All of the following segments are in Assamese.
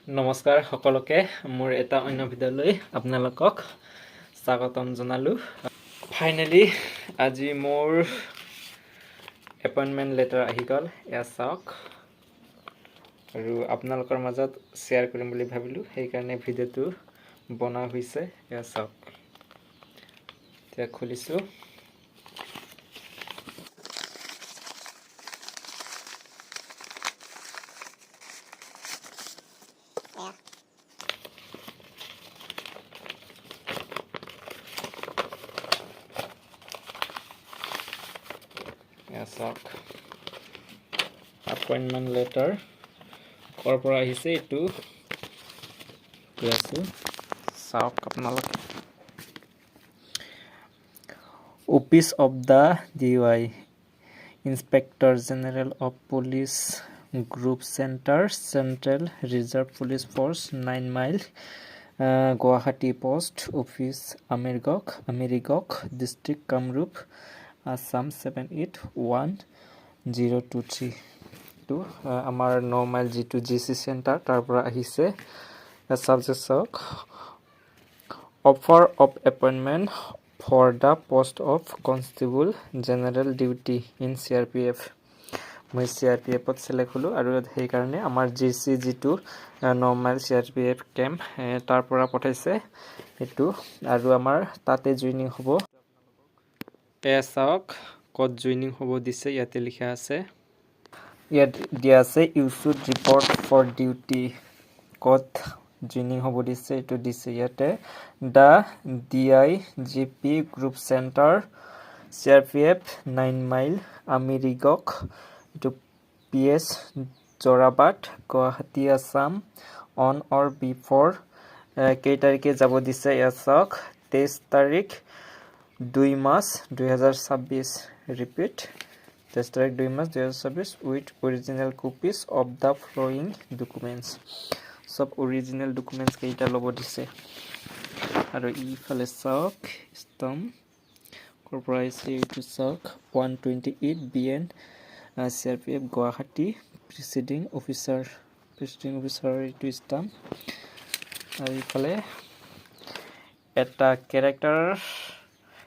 নমস্কাৰ সকলোকে মোৰ এটা অন্য ভিডিঅ'লৈ আপোনালোকক স্বাগতম জনালো। ফাইনেলি আজি মোৰ এপইণ্টমেণ্ট লেটাৰ আহি গ'ল। এয়া চাওক আৰু আপোনালোকৰ মাজত শ্বেয়াৰ কৰিম বুলি ভাবিলোঁ, সেইকাৰণে ভিডিঅ'টো বনোৱা হৈছে। এয়া চাওক, এতিয়া খুলিছোঁ। চাওক, এপইণ্টমেণ্ট লেটাৰ ক'ৰ পৰা আহিছে এইটো কৈ আছোঁ, চাওক আপোনালোকে। Office of the DY inspector general of police group centre, central reserve police force, 9 mile, Guwahati post office, Amerigog district, Kamrup, Assam 781023। টো আমাৰ 9 মাইল যিটো GC চেণ্টাৰ তাৰ পৰা আহিছে। চাবজেক্ট চাওক, offer of appointment for the post of constable general duty in CRPF। মই CRPFত চিলেক্ট হ'লোঁ আৰু সেইকাৰণে আমাৰ GC যিটো 9 মাইল CRPF কেম্প তাৰ পৰা পঠাইছে এইটো, আৰু আমাৰ তাতে জইনিং হ'ব। এয়া চাওক ক'ত জইনিং হ'ব দিছে, ইয়াতে লিখা আছে, ইয়াত দিয়া আছে you should report for duty. ক'ত জইনিং হ'ব দিছে এইটো দিছে ইয়াতে, the DIGP group centre, CRPF 9 mile, Amerigog, এইটো PS Jorabat, Guwahati, Assam, on or before কেই তাৰিখে যাব দিছে। ইয়াত চাওক, 23 তাৰিখ 2 মাৰ্চ 2026। ৰিপিট, 23 তাৰিখ 2 March 2026 with original copies of the following documents. চব অৰিজিনেল ডকুমেণ্টছ কেইটা ল'ব দিছে। আৰু ইফালে চাওক ষ্টাম্প ক'ৰ পৰা আহিছে এইটো চাওক, 128 BN CRPF Guwahati presiding officer এইটো ষ্টাম্প। আৰু ইফালে এটা কেৰেক্টাৰ,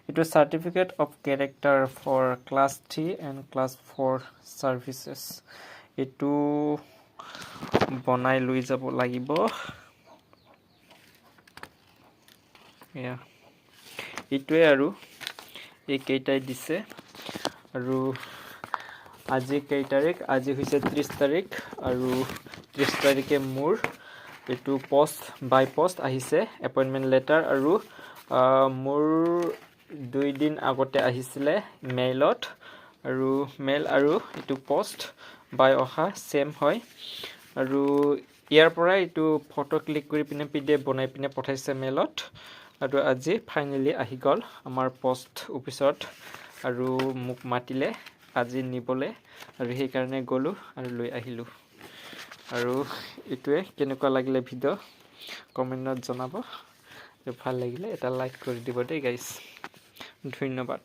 এইটো certificate of character for class 3 and class 4 services. এইটো বনাই লৈ যাব লাগিব। এয়া এইটোৱে আৰু এইকেইটাই দিছে। আৰু আজি কেই তাৰিখ, আজি হৈছে 30 তাৰিখ আৰু 30 তাৰিখে মোৰ এইটো বাই পোষ্ট আহিছে এপইণ্টমেণ্ট লেটাৰ। আৰু মোৰ 2 দিন আগতে আহিছিলে মেইলত, আৰু মেইল আৰু এইটো পোষ্ট বাই অহা ছেম হয়। আৰু ইয়াৰ পৰা এইটো ফটো ক্লিক কৰি পিনে PDF বনাই পিনে পঠাইছে মেইলত। আৰু আজি ফাইনেলি আহি গ'ল আমাৰ পোষ্ট অফিচত, আৰু মোক মাতিলে আজি নিবলৈ, আৰু সেইকাৰণে গ'লোঁ আৰু লৈ আহিলোঁ। আৰু এইটোৱে, কেনেকুৱা লাগিলে ভিডিঅ' কমেণ্টত জনাব। ভাল লাগিলে এটা লাইক কৰি দিব দেই গাইজ। ধন্যবাদ।